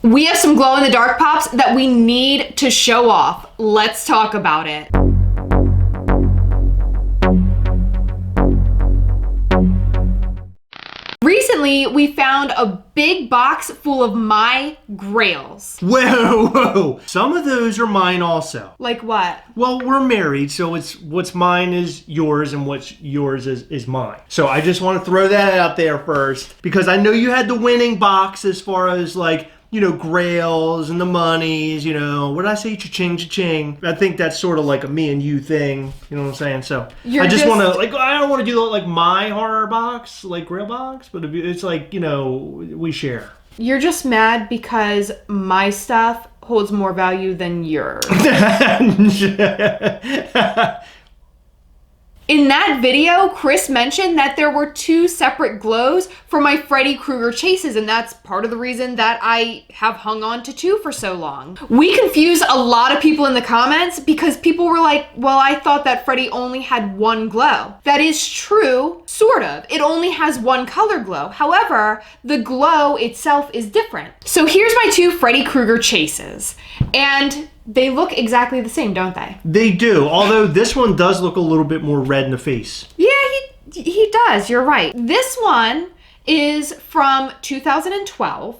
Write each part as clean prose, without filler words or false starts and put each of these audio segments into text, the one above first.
We have some glow-in-the-dark pops that we need to show off. Let's talk about it. Recently, we found a big box full of my Grails. Whoa. Some of those are mine also. Like what? Well, we're married, so it's what's mine is yours and what's yours is mine. So I just want to throw that out there first because I know you had the winning box as far as like, you know, Grails and the monies, you know, what did I say? Cha-ching, cha-ching. I think that's sort of like a me and you thing. You know what I'm saying? So I just want to, like, I don't want to do like my horror box, like Grail box, but it's like, you know, we share. You're just mad because my stuff holds more value than yours. In that video, Chris mentioned that there were 2 separate glows for my Freddy Krueger chases, and that's part of the reason that I have hung on to 2 for so long. We confused a lot of people in the comments because people were like, well, I thought that Freddy only had 1 glow. That is true, sort of. It only has 1 color glow. However, the glow itself is different. So here's my 2 Freddy Krueger chases, and they look exactly the same, don't they? They do, although this one does look a little bit more red in the face. Yeah, he does, you're right. This one is from 2012.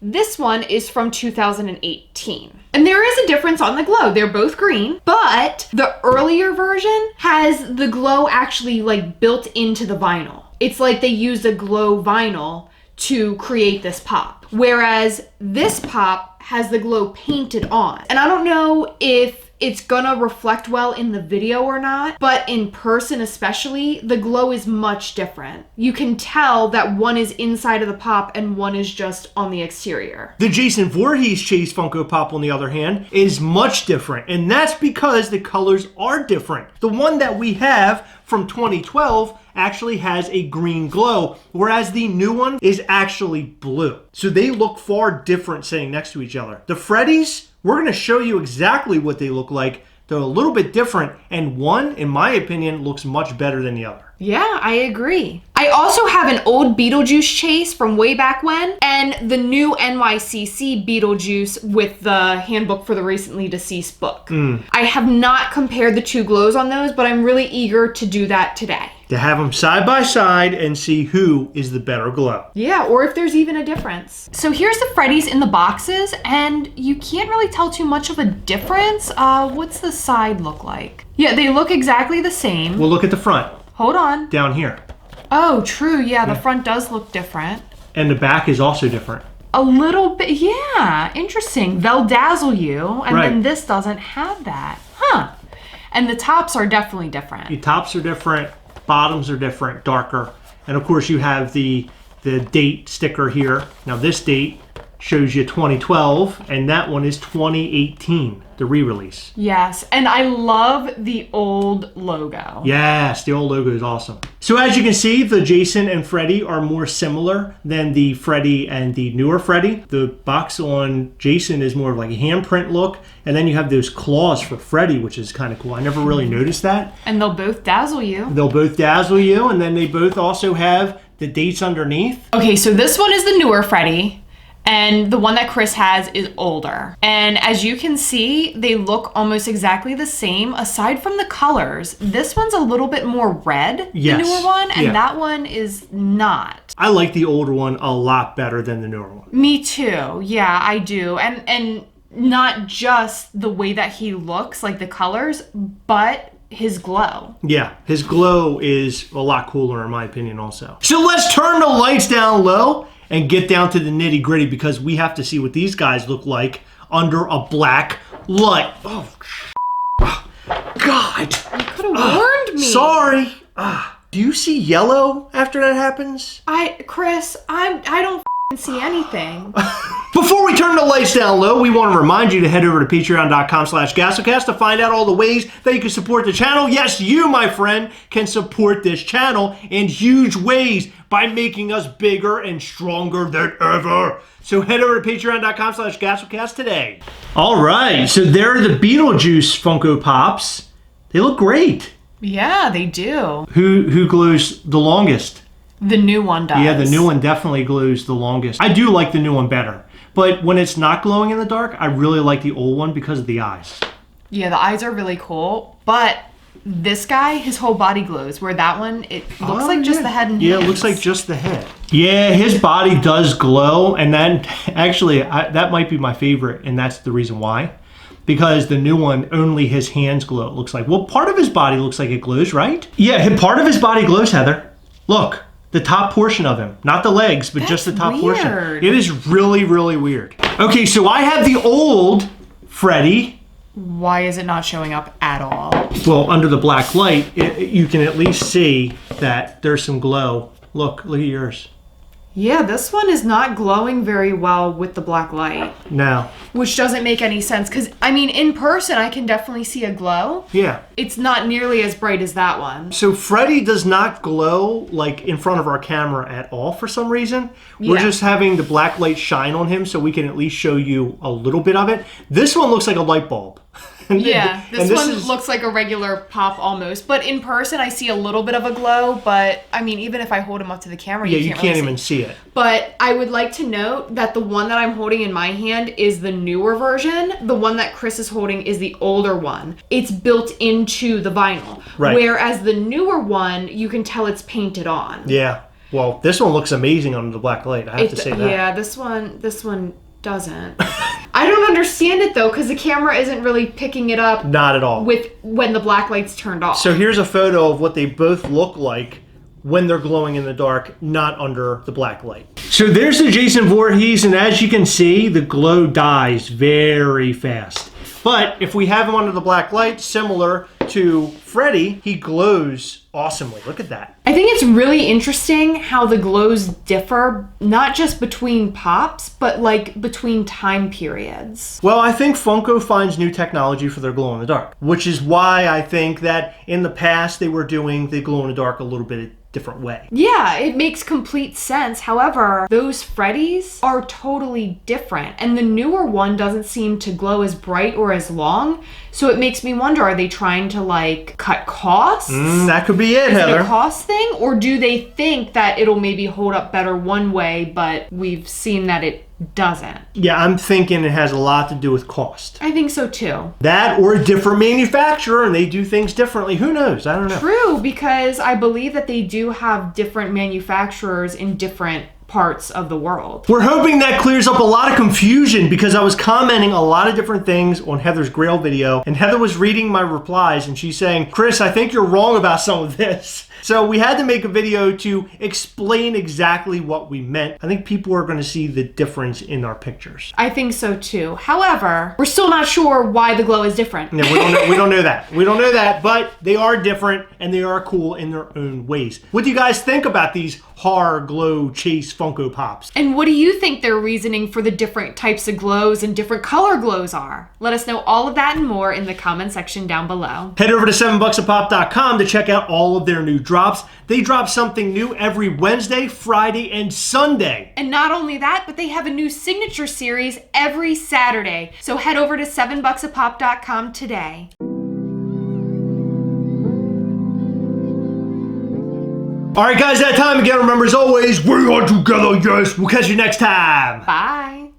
This one is from 2018. And there is a difference on the glow. They're both green, but the earlier version has the glow actually like built into the vinyl. It's like they used a glow vinyl to create this pop. Whereas this pop has the glow painted on. And I don't know if it's gonna reflect well in the video or not, but in person especially, the glow is much different. You can tell that one is inside of the pop and one is just on the exterior. The Jason Voorhees Chase Funko Pop, on the other hand, is much different, and that's because the colors are different. The one that we have from 2012 actually has a green glow, whereas the new one is actually blue. So they look far different sitting next to each other. The Freddy's, we're going to show you exactly what they look like. They're a little bit different, and one, in my opinion, looks much better than the other. Yeah, I agree. I also have an old Beetlejuice chase from way back when, and the new NYCC Beetlejuice with the Handbook for the Recently Deceased book. I have not compared the 2 glows on those, but I'm really eager to do that today. To have them side by side and see who is the better glow. Yeah, or if there's even a difference. So here's the Freddy's in the boxes, and you can't really tell too much of a difference. What's the side look like? Yeah, they look exactly the same. We'll look at the front. Hold on. Down here. Oh, true. Yeah, the front does look different. And the back is also different. A little bit, yeah. Interesting. They'll dazzle you, and then this doesn't have that. Huh. And the tops are definitely different. The tops are different. Bottoms are different, darker. And of course you have the date sticker here. Now this date shows you 2012, and that one is 2018, the re-release. Yes, and I love the old logo. Yes, the old logo is awesome. So as you can see, the Jason and Freddy are more similar than the Freddy and the newer Freddy. The box on Jason is more of like a handprint look, and then you have those claws for Freddy, which is kind of cool. I never really noticed that. And they'll both dazzle you. They'll both dazzle you, and then they both also have the dates underneath. Okay, so this one is the newer Freddy, and the one that Chris has is older. And as you can see, they look almost exactly the same aside from the colors. This one's a little bit more red, the newer one, and that one is not. I like the older one a lot better than the newer one. Me too. Yeah, I do. And not just the way that he looks, like the colors, but his glow. Yeah, his glow is a lot cooler in my opinion also. So let's turn the lights down low and get down to the nitty gritty because we have to see what these guys look like under a black light. Oh, God. You could have warned me. Sorry. Do you see yellow after that happens? Chris, I don't see anything. Before we turn the lights down low, we want to remind you to head over to patreon.com/Gastlecast to find out all the ways that you can support the channel. Yes, you, my friend, can support this channel in huge ways by making us bigger and stronger than ever. So head over to patreon.com/Gastlecast today. All right, so there are the Beetlejuice Funko Pops. They look great. Yeah, they do. Who glows the longest? The new one does. Yeah, the new one definitely glues the longest. I do like the new one better. But when it's not glowing in the dark, I really like the old one because of the eyes. Yeah, the eyes are really cool, but this guy, his whole body glows, where that one, it looks like just the head and hands. Yeah, it looks like just the head. Yeah, his body does glow, and then actually, that might be my favorite, and that's the reason why. Because the new one, only his hands glow, it looks like. Well, part of his body looks like it glows, right? Yeah, part of his body glows, Heather. Look, the top portion of him. Not the legs, but just the top portion. It is really, really weird. Okay, so I have the old Freddy. Why is it not showing up at all? Well, under the black light, you can at least see that there's some glow. Look at yours. Yeah, this one is not glowing very well with the black light. No. Which doesn't make any sense, because, I mean, in person, I can definitely see a glow. Yeah. It's not nearly as bright as that one. So Freddy does not glow, like, in front of our camera at all for some reason. We're just having the black light shine on him so we can at least show you a little bit of it. This one looks like a light bulb. Yeah, this one looks like a regular pop almost, but in person I see a little bit of a glow, but I mean, even if I hold him up to the camera, you can't really even see it. But I would like to note that the one that I'm holding in my hand is the newer version. The one that Chris is holding is the older one. It's built into the vinyl. Right. Whereas the newer one, you can tell it's painted on. Yeah. Well, this one looks amazing under the black light. I have to say that. Yeah, this one doesn't. I don't understand it though, because the camera isn't really picking it up. Not at all. With when the black light's turned off. So here's a photo of what they both look like when they're glowing in the dark, not under the black light. So there's the Jason Voorhees, and as you can see, the glow dies very fast. But if we have him under the black light, similar to Freddy, he glows awesomely. Look at that. I think it's really interesting how the glows differ, not just between pops, but like between time periods. Well, I think Funko finds new technology for their glow in the dark, which is why I think that in the past they were doing the glow in the dark a little bit different way. Yeah, it makes complete sense. However, those Freddys are totally different, and the newer one doesn't seem to glow as bright or as long. So it makes me wonder, are they trying to like cut costs? That could be it, Heather. Is it a cost thing? Or do they think that it'll maybe hold up better one way, but we've seen that it doesn't? Yeah, I'm thinking it has a lot to do with cost. I think so too. That or a different manufacturer and they do things differently. Who knows? I don't know. True, because I believe that they do have different manufacturers in different parts of the world. We're hoping that clears up a lot of confusion because I was commenting a lot of different things on Heather's Grail video, and Heather was reading my replies and she's saying, Chris, I think you're wrong about some of this. So we had to make a video to explain exactly what we meant. I think people are going to see the difference in our pictures. I think so too. However, we're still not sure why the glow is different. No, we don't know that. We don't know that, but they are different and they are cool in their own ways. What do you guys think about these horror glow chase Funko Pops? And what do you think their reasoning for the different types of glows and different color glows are? Let us know all of that and more in the comment section down below. Head over to 7bucksapop.com to check out all of their new drops. They drop something new every Wednesday, Friday, and Sunday. And not only that, but they have a new signature series every Saturday. So head over to 7bucksapop.com today. All right, guys, that time again. Remember, as always, we are together, yes. We'll catch you next time. Bye.